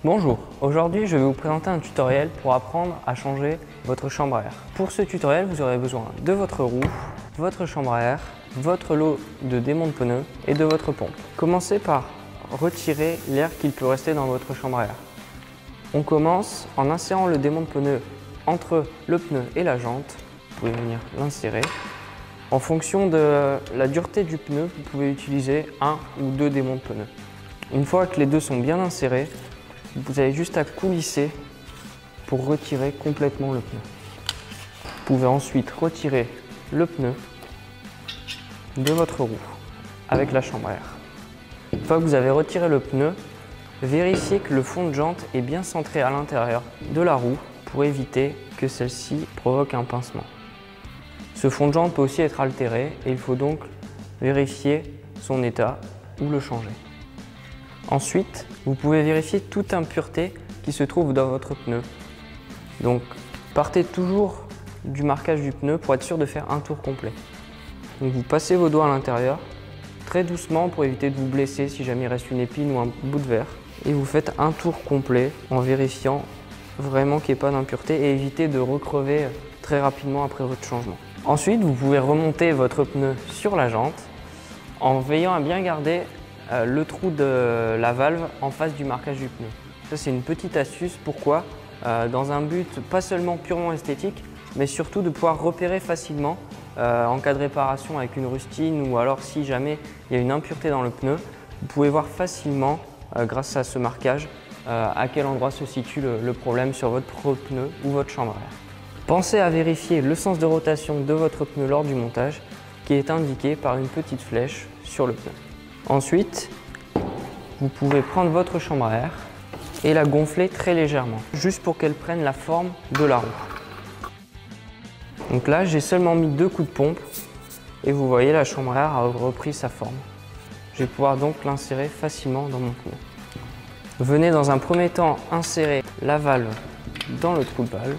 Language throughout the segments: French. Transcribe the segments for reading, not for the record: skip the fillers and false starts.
Bonjour, aujourd'hui je vais vous présenter un tutoriel pour apprendre à changer votre chambre à air. Pour ce tutoriel, vous aurez besoin de votre roue, votre chambre à air, votre lot de démonte pneus et de votre pompe. Commencez par retirer l'air qu'il peut rester dans votre chambre à air. On commence en insérant le démonte pneus entre le pneu et la jante. Vous pouvez venir l'insérer. En fonction de la dureté du pneu, vous pouvez utiliser un ou deux démonte pneus. Une fois que les deux sont bien insérés, vous avez juste à coulisser pour retirer complètement le pneu. Vous pouvez ensuite retirer le pneu de votre roue avec la chambre à air. Une fois que vous avez retiré le pneu, vérifiez que le fond de jante est bien centré à l'intérieur de la roue pour éviter que celle-ci provoque un pincement. Ce fond de jante peut aussi être altéré et il faut donc vérifier son état ou le changer. Ensuite, vous pouvez vérifier toute impureté qui se trouve dans votre pneu. Donc, partez toujours du marquage du pneu pour être sûr de faire un tour complet. Donc, vous passez vos doigts à l'intérieur, très doucement pour éviter de vous blesser si jamais il reste une épine ou un bout de verre. Et vous faites un tour complet en vérifiant vraiment qu'il n'y ait pas d'impureté et évitez de recrever très rapidement après votre changement. Ensuite, vous pouvez remonter votre pneu sur la jante en veillant à bien garder le trou de la valve en face du marquage du pneu. Ça, c'est une petite astuce. Pourquoi? Dans un but pas seulement purement esthétique, mais surtout de pouvoir repérer facilement en cas de réparation avec une rustine ou alors si jamais il y a une impureté dans le pneu, vous pouvez voir facilement, grâce à ce marquage, à quel endroit se situe le problème sur votre pneu ou votre chambre à air. Pensez à vérifier le sens de rotation de votre pneu lors du montage qui est indiqué par une petite flèche sur le pneu. Ensuite, vous pouvez prendre votre chambre à air et la gonfler très légèrement, juste pour qu'elle prenne la forme de la roue. Donc là, j'ai seulement mis 2 coups de pompe et vous voyez, la chambre à air a repris sa forme. Je vais pouvoir donc l'insérer facilement dans mon pneu. Venez dans un premier temps insérer la valve dans le trou de valve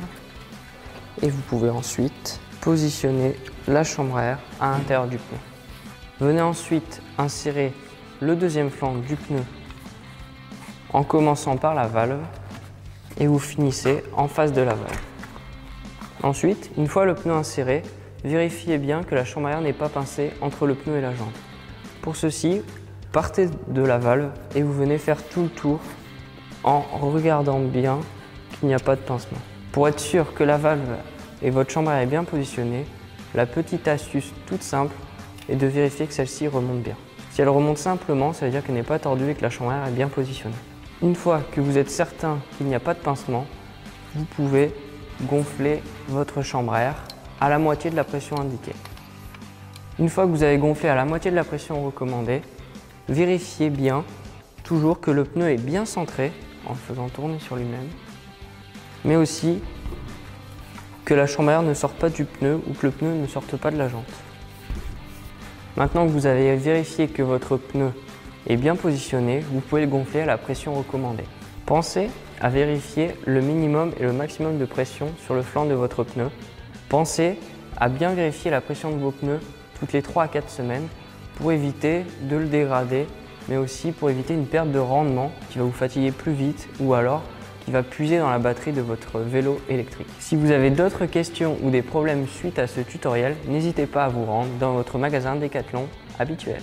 et vous pouvez ensuite positionner la chambre à air à l'intérieur du pneu. Venez ensuite insérer le deuxième flanc du pneu en commençant par la valve et vous finissez en face de la valve. Ensuite, une fois le pneu inséré, vérifiez bien que la chambre à air n'est pas pincée entre le pneu et la jante. Pour ceci, partez de la valve et vous venez faire tout le tour en regardant bien qu'il n'y a pas de pincement. Pour être sûr que la valve et votre chambre à air est bien positionnée, la petite astuce toute simple est de vérifier que celle-ci remonte bien. Si elle remonte simplement, ça veut dire qu'elle n'est pas tordue et que la chambre à air est bien positionnée. Une fois que vous êtes certain qu'il n'y a pas de pincement, vous pouvez gonfler votre chambre à air à la moitié de la pression indiquée. Une fois que vous avez gonflé à la moitié de la pression recommandée, vérifiez bien toujours que le pneu est bien centré en le faisant tourner sur lui-même, mais aussi que la chambre à air ne sorte pas du pneu ou que le pneu ne sorte pas de la jante. Maintenant que vous avez vérifié que votre pneu est bien positionné, vous pouvez le gonfler à la pression recommandée. Pensez à vérifier le minimum et le maximum de pression sur le flanc de votre pneu. Pensez à bien vérifier la pression de vos pneus toutes les 3 à 4 semaines pour éviter de le dégrader, mais aussi pour éviter une perte de rendement qui va vous fatiguer plus vite ou alors qui va puiser dans la batterie de votre vélo électrique. Si vous avez d'autres questions ou des problèmes suite à ce tutoriel, n'hésitez pas à vous rendre dans votre magasin Decathlon habituel.